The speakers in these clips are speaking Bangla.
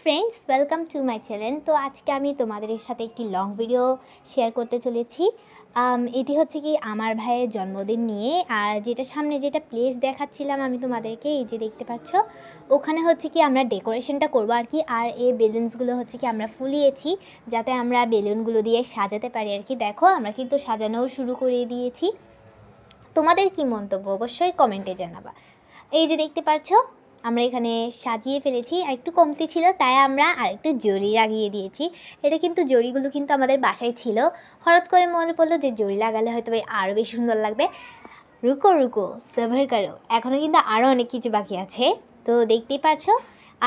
Friends welcome to my channel. तो आज के आमी तोमादेर साथे एकटी लंग भिडियो शेयर करते चलेछि। एटी होच्छे कि आमार भाइयेर जन्मदिन निये आर जेटा सामने जेटा प्लेस देखाच्छिलाम आमी तोमादेरके एई जे देखते पाচ্ছো ओखाने होच्छे कि आमरा डेकोरेशनटा करबो आर कि आर एई बेलुन्सगुलो होच्छे कि आमरा फुलिয়েছি যাতে আমরা বেলুনগুলো দিয়ে সাজাতে পারি আর কি। দেখো আমরা কিন্তু সাজানোও শুরু করে দিয়েছি। তোমাদের কি মন্তব্য অবশ্যই কমেন্টে জানাবা। এই যে দেখতে পাচ্ছো আমরা এখানে সাজিয়ে ফেলেছি, আর একটু কমতি ছিল তাই আমরা আরেকটু জরি লাগিয়ে দিয়েছি। এটা কিন্তু জরিগুলো কিন্তু আমাদের বাসায় ছিল, হঠাৎ করে মনে পড়লো যে জরি লাগালে হয়তো আরও বেশি সুন্দর লাগবে। রুকো রুকো সবর করো, এখনও কিন্তু আরও অনেক কিছু বাকি আছে। তো দেখতেই পাচ্ছ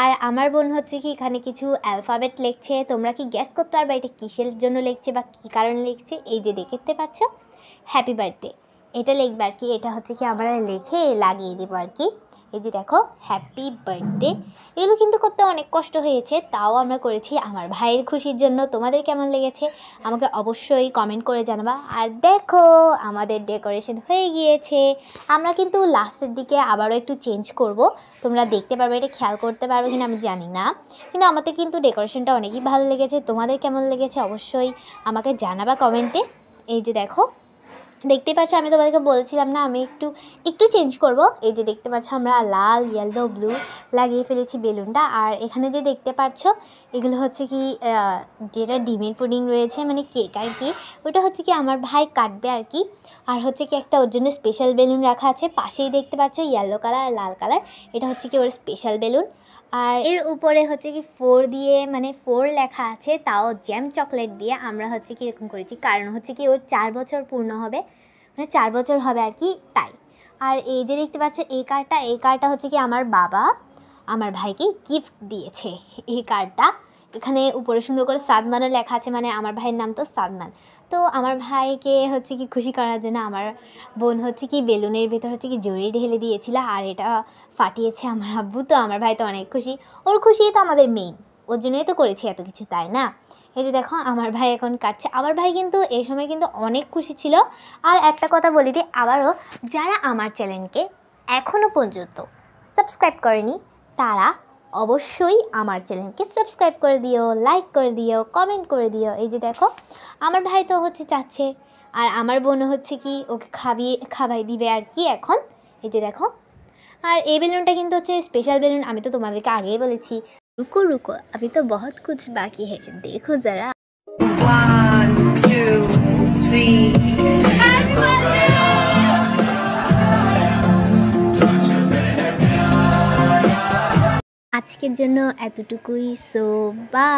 আর আমার বোন হচ্ছে কি এখানে কিছু অ্যালফাবেট লিখছে। তোমরা কি গ্যাস করতে পারবে এটা কিসের জন্য লিখছে বা কী কারণে লিখছে? এই যে দেখতে পাচ্ছ হ্যাপি বার্থডে এটা লিখবে আর কি। এটা হচ্ছে কি আমরা লিখে লাগিয়ে দেবো আর কি। এই যে দেখো হ্যাপি বার্থডে, এগুলো কিন্তু করতে অনেক কষ্ট হয়েছে, তাও আমরা করেছি আমার ভাইয়ের খুশির জন্য। তোমাদের কেমন লেগেছে আমাকে অবশ্যই কমেন্ট করে জানাবা। আর দেখো আমাদের ডেকোরেশন হয়ে গিয়েছে। আমরা কিন্তু লাস্টের দিকে আবারও একটু চেঞ্জ করব, তোমরা দেখতে পারবে, এটা খেয়াল করতে পারবে কিনা আমি জানি না, কিন্তু আমাদের কিন্তু ডেকোরেশনটা অনেকই ভালো লেগেছে। তোমাদের কেমন লেগেছে অবশ্যই আমাকে জানাবা কমেন্টে। এই যে দেখো দেখতে পাচ্ছ আমি তোমাদেরকে বলছিলাম না আমি একটু চেঞ্জ করব। এই যে দেখতে পাচ্ছ আমরা লাল ইয়েলো ব্লু লাগিয়ে ফেলেছি বেলুনটা। আর এখানে যে দেখতে পাচ্ছ এগুলো হচ্ছে কি যেটা ডিমের পুডিং রয়েছে মানে কেক আর কি, ওটা হচ্ছে কি আমার ভাই কাটবে আর কি। আর হচ্ছে কি একটা ওর জন্য স্পেশাল বেলুন রাখা আছে, পাশেই দেখতে পাচ্ছ ইয়েলো কালার আর লাল কালার, এটা হচ্ছে কি ওর স্পেশাল বেলুন। আর এর উপরে হচ্ছে কি 4 দিয়ে মানে 4 লেখা আছে, তাও জ্যাম চকলেট দিয়ে আমরা হচ্ছে কি এরকম করেছি, কারণ হচ্ছে কি ওর 4 বছর পূর্ণ হবে, মানে 4 বছর হবে আর কি তাই। আর এই যে দেখতে পাচ্ছ এই কার্ডটা হচ্ছে কি আমার বাবা আমার ভাইকে গিফট দিয়েছে এই কার্ডটা। এখানে উপরে সুন্দর করে সাদমানও লেখা আছে, মানে আমার ভাইয়ের নাম তো সাদমান। তো আমার ভাইকে হচ্ছে কি খুশি করার জন্য আমার বোন হচ্ছে কি বেলুনের ভেতর হচ্ছে কি জড়িয়ে ঢেলে দিয়েছিল, আর এটা ফাটিয়েছে আমার আব্বু। তো আমার ভাই তো অনেক খুশি, ওর খুশি তো আমাদের মেইন, ওর জন্যই তো করেছি এত কিছু তাই না। এই যে দেখো আমার ভাই এখন কাটছে। আমার ভাই কিন্তু এই সময় কিন্তু অনেক খুশি ছিল। আর একটা কথা বলি দিই আবারও, যারা আমার চ্যানেলকে এখনও পর্যন্ত সাবস্ক্রাইব করেনি তারা অবশ্যই আমার চ্যানেলকে সাবস্ক্রাইব করে দিও, লাইক করে দিও, কমেন্ট করে দিও। এই যে দেখো আমার ভাই তো হচ্ছে চাচ্ছে, আর আমার বোনও হচ্ছে কি ওকে খাবাই দিবে আর কি এখন। এই যে দেখো আর এই বেলুনটা কিন্তু হচ্ছে স্পেশাল বেলুন, আমি তো তোমাদেরকে আগেই বলেছি। रुको रुको अभी तो बहुत कुछ बाकी है, देखो जरा। 1 2 3 আজকের জন্য এতটুকুই, সো বাই।